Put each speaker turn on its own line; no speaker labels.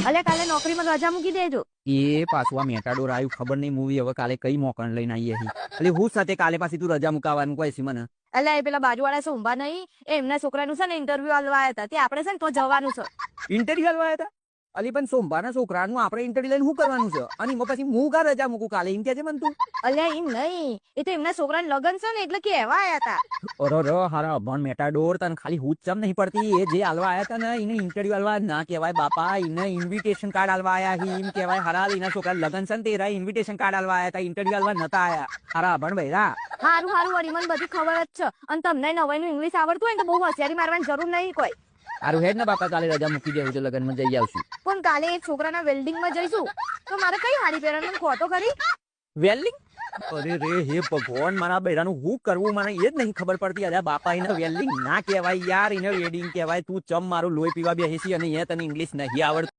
અલ્યા કાલે નોકરીમાં રજા મૂકી દેજો.
એ પાછું આ મેટાડોર આવ્યું ખબર નહીં મૂવી હવે કાલે કઈ મોકણ લઈને આવીએ એટલે હું સાથે કાલે પાછી તું રજા મુકાવાનું કોઈ છે મને.
અલ્યા એ પેલા બાજુવાળા છે ઊંભા નહીં એમના છોકરાનું છે ને ઇન્ટરવ્યુ આલવા આવ્યા હતા તે આપણે છે ને તો જવાનું છે.
ઇન્ટરવ્યુ આલવા આવ્યા હતા અલી પણ સોમવારના છોકરાનું આપણે ઇન્ટરવ્યુ લઈને શું કરવાનું છે અને એમાં પછી હું કા રજા મૂકું કાલે એમ કે છે મને તું.
અલ્યા એમ નહીં એ તો એમના છોકરાને લગન છે ને એટલે કહેવા આવ્યા હતા.
અરે હારા અભણ મેટાડોર તને ખાલી હું જ ચમ નહીં પડતી એ જે આલવા આવ્યા હતા ને એને ઇન્ટરવ્યુ આલવા ના કહેવાય બાપા એને ઇન્વિટેશન કાર્ડ આલવા આવ્યા એમ કહેવાય. હારા એના છોકરા લગન છે ને તેરા ઇન્વિટેશન કાર્ડ આલવા આવ્યા હતા ઇન્ટરવ્યુ આલવા નતા આવ્યા. હારા અભણ ભાઈ
હારું હારું વળી મને બધી ખબર જ છે અને તમને નવાઈનું ઇંગ્લિશ આવડતું હોય ને તો બહુ હોશિયારી મારવાની જરૂર નહીં કોઈ.
સારું હેડ ને બાપા કાલે રજા મૂકી દેવું છે લગનમાં જઈ આવશું.
પણ કાલે એક છોકરાના વેલ્ડિંગમાં જઈશું તો મારે કઈ હાડી પહેરવાનું કહો તો ખરી.
વેલ્ડિંગ અરે રે હે ભગવાન મારા બૈરાનું હું કરવું મને એ જ નહીં ખબર પડતી. અરે બાપા એને વેલ્ડિંગ ના કહેવાય યાર એને વેડિંગ કહેવાય. તું ચમ મારું લોહી પીવા બેસી અને એ તને ઇંગ્લિશ નહીં આવડતું.